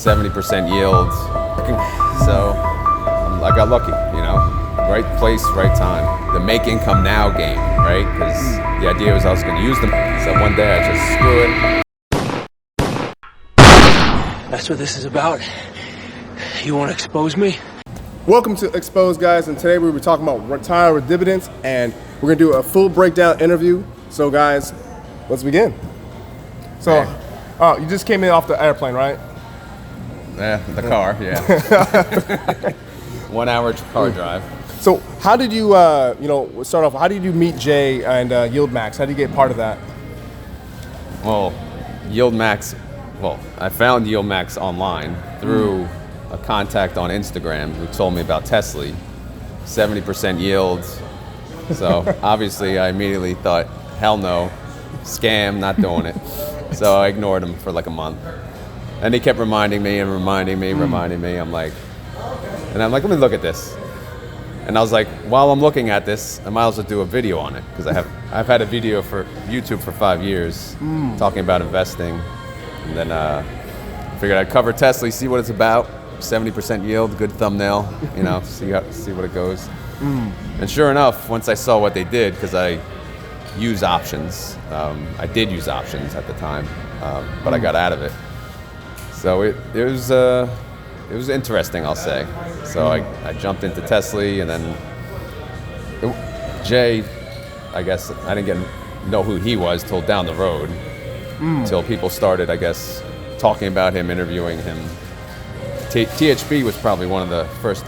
70% yield. So I got lucky, you know. Right place, right time. The make income now game, right? Because the idea was I was going to use them. So one day I just screw it. That's what this is about. You want to expose me? Welcome to Expose, guys, and today we'll be talking about retire with dividends, and we're going to do a full breakdown interview. So guys, let's begin. So, you just came in off the airplane, right? Yeah, the car, yeah. 1 hour car drive. So how did you, start off, how did you meet Jay and YieldMax? How did you get part of that? Well, YieldMax, I found YieldMax online through a contact on Instagram who told me about Tesla, 70% yield. So obviously I immediately thought, hell no, scam, not doing it. So I ignored him for like a month. And he kept reminding me. I'm like, let me look at this. And I was like, while I'm looking at this, I might as well do a video on it, because I've had a video for YouTube for 5 years talking about investing. And then I figured I'd cover Tesla, see what it's about. 70% yield, good thumbnail, see what it goes. And sure enough, once I saw what they did, because I use options, I did use options at the time, but I got out of it. So it was interesting, I'll say. So I jumped into Tesla, and then Jay, I guess I didn't know who he was till down the road, until people started, I guess, talking about him, interviewing him. THB was probably one of the first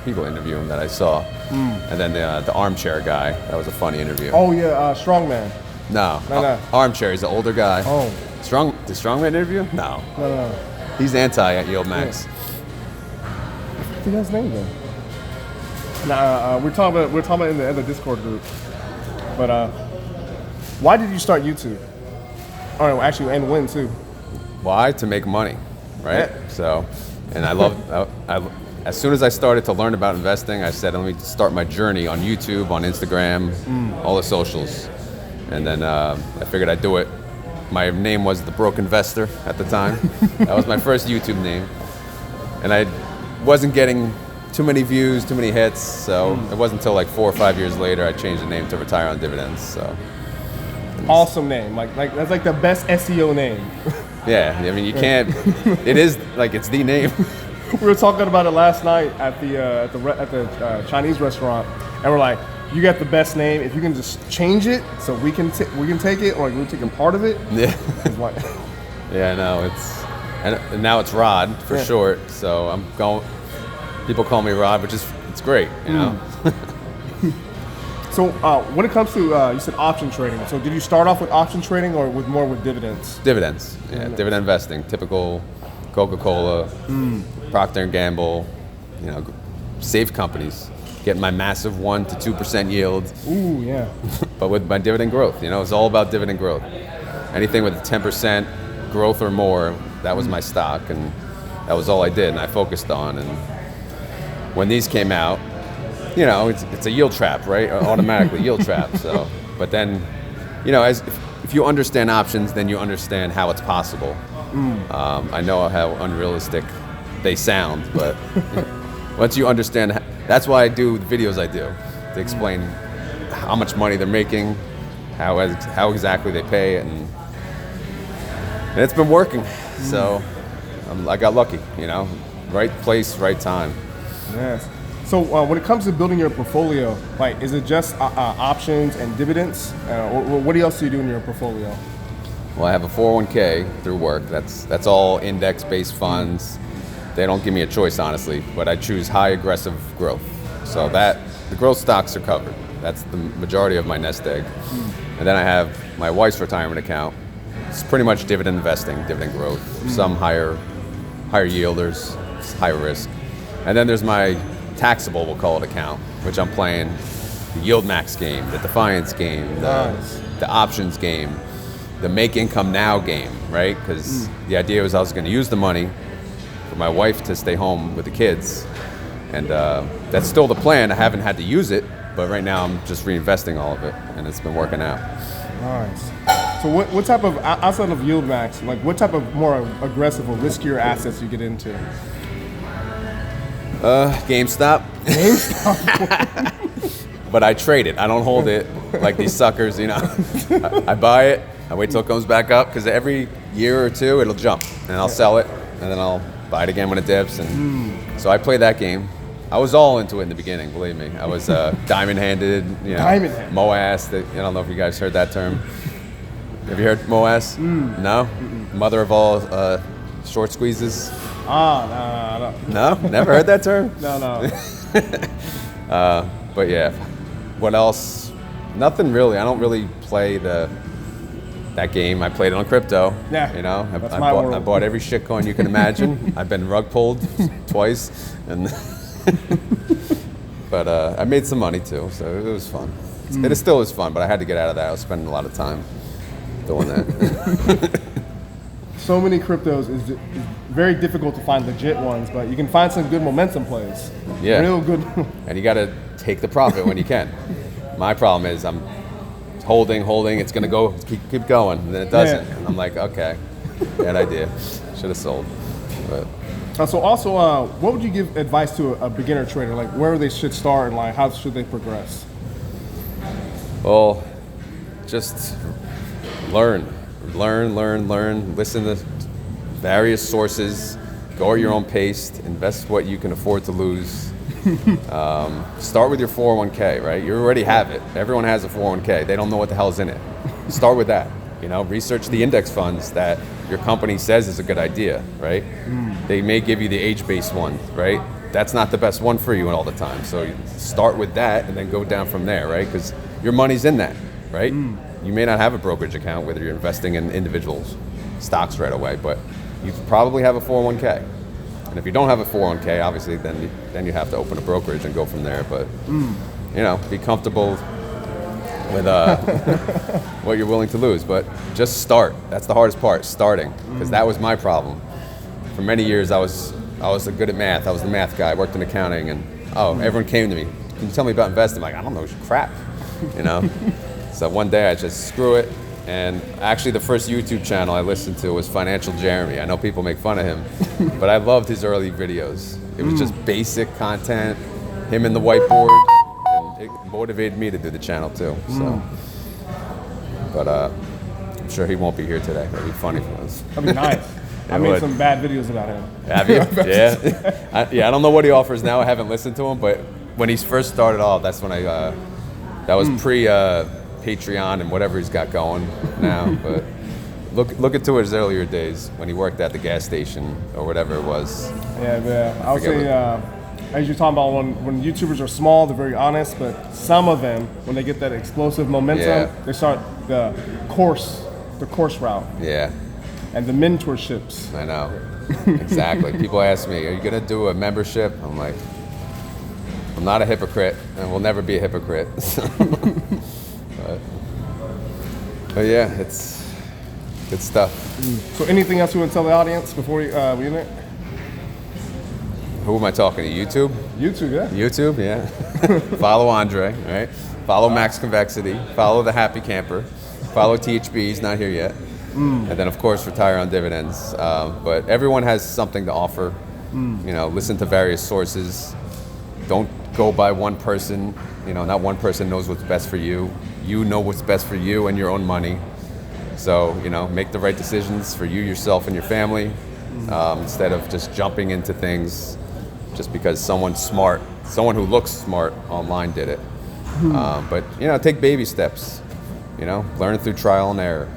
people interviewing that I saw, and then the armchair guy. That was a funny interview. Oh yeah, Strongman. No. Armchair. He's an older guy. Oh. The Strongman interview? No. No. He's anti at YieldMax. Yeah. I think that's his name then. We're talking about in the Discord group. But why did you start YouTube? Oh, actually, and when too? Why? To make money, right? Yeah. So, and as soon as I started to learn about investing, I said, let me start my journey on YouTube, on Instagram, all the socials. And then I figured I'd do it. My name was The Broke Investor at the time. That was my first YouTube name. And I wasn't getting too many views, too many hits, so it wasn't until like 4 or 5 years later I changed the name to Retire on Dividends. So awesome name. Like that's like the best SEO name. Yeah, I mean you can't. It is like it's the name. We were talking about it last night at the Chinese restaurant, and we're like, you got the best name. If you can just change it so we can take it, or like we're taking part of it. Yeah. It's like, yeah, no, and now it's R.o.D for short. So I'm going. People call me R.o.D, which it's great, you know. So when it comes to you said option trading. So did you start off with option trading or more with dividends? Dividends, yeah, dividend investing, typical Coca-Cola, Procter & Gamble, safe companies. Getting my massive 1 to 2% yield. Ooh, yeah. But with my dividend growth, it's all about dividend growth. Anything with 10% growth or more, that was my stock, and that was all I did, and I focused on. And when these came out, it's a yield trap, right? Automatically yield trap. So, but then, if you understand options, then you understand how it's possible. I know how unrealistic they sound, but once you understand, that's why I do the videos I do, to explain how much money they're making, how exactly they pay it, and it's been working. So I got lucky, right place, right time. Yes. So when it comes to building your portfolio, like, is it just options and dividends? Or what else do you do in your portfolio? Well, I have a 401k through work. That's all index-based funds. They don't give me a choice, honestly, but I choose high aggressive growth. So the growth stocks are covered. That's the majority of my nest egg. And then I have my wife's retirement account. It's pretty much dividend investing, dividend growth. Some higher yielders, high risk. And then there's my taxable, we'll call it, account, which I'm playing the YieldMax game, the Defiance game, the options game, the make income now game, right? Because the idea was I was going to use the money for my wife to stay home with the kids. And that's still the plan. I haven't had to use it, but right now I'm just reinvesting all of it, and it's been working out. Nice. So what type of, outside of yield max, like what type of more aggressive or riskier assets you get into? GameStop. But I trade it. I don't hold it like these suckers, you know. I buy it. I wait till it comes back up because every year or two it'll jump, and I'll sell it, and then I'll buy it again when it dips. And so I play that game. I was all into it in the beginning, believe me. I was diamond-handed, you know, Diamond-handed. MOAS. I don't know if you guys heard that term. Have you heard MOAS? No? Mother of all short squeezes? No? Never heard that term? No. But yeah, what else? Nothing really. I don't really play that game. I played it on crypto. Yeah, you know, that's I my bought, world. I bought every shitcoin you can imagine. I've been rug pulled twice, and but I made some money too, so it was fun. It still is fun, but I had to get out of that. I was spending a lot of time doing that. So many cryptos is very difficult to find legit ones, but you can find some good momentum plays. Yeah. Real good. And you got to take the profit when you can. My problem is I'm holding, it's going to go, keep going, and then it doesn't. Yeah. And I'm like, okay, bad idea. Should have sold. But What would you give advice to a beginner trader? Like where they should start and like how should they progress? well, just learn. Listen to various sources. Go at your own pace. Invest what you can afford to lose. Start with your 401k, right? You already have it. Everyone has a 401k. They don't know what the hell's in it. Start with that. You know, research the index funds that your company says is a good idea, right? They may give you the age-based one, right? That's not the best one for you all the time. So you start with that and then go down from there, right? Because your money's in that, right? You may not have a brokerage account, whether you're investing in individual stocks right away, but you probably have a 401k. And if you don't have a 401k, obviously, then you have to open a brokerage and go from there. But you know, be comfortable with what you're willing to lose. But just start. That's the hardest part, starting, because that was my problem. For many years, I was good at math. I was the math guy. I worked in accounting, and everyone came to me. Can you tell me about investing? I'm like, I don't know, crap, you know. So one day I just screw it. And actually the first YouTube channel I listened to was Financial Jeremy. I know people make fun of him, but I loved his early videos. It was just basic content, him in the whiteboard, and it motivated me to do the channel too. So, but I'm sure he won't be here today. That'd be funny for us. That'd be nice. I made some bad videos about him. Have you? Yeah. I don't know what he offers now. I haven't listened to him, but when he first started off, that's when that was pre Patreon and whatever he's got going now. But look into his earlier days when he worked at the gas station or whatever it was. Yeah. I would say, as you're talking about, when YouTubers are small, they're very honest, but some of them, when they get that explosive momentum, they start the course route. Yeah. And the mentorships. I know. Exactly. People ask me, are you going to do a membership? I'm like, I'm not a hypocrite, and will never be a hypocrite. But yeah, it's good stuff. So anything else you want to tell the audience before we end it? Who am I talking to? YouTube? YouTube, yeah. YouTube, yeah. Follow Andre, right? Follow Max Convexity. Follow the Happy Camper. Follow THB, he's not here yet. And then, of course, retire on dividends. But everyone has something to offer. You know, listen to various sources. Don't go by one person. You know, not one person knows what's best for you. You know what's best for you and your own money. So, you know, make the right decisions for you, yourself, and your family, instead of just jumping into things just because someone who looks smart online did it. But, you know, take baby steps. You know, learn through trial and error.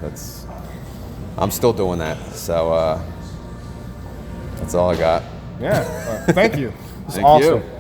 I'm still doing that. So that's all I got. Yeah. Thank you. It's Thank awesome. you.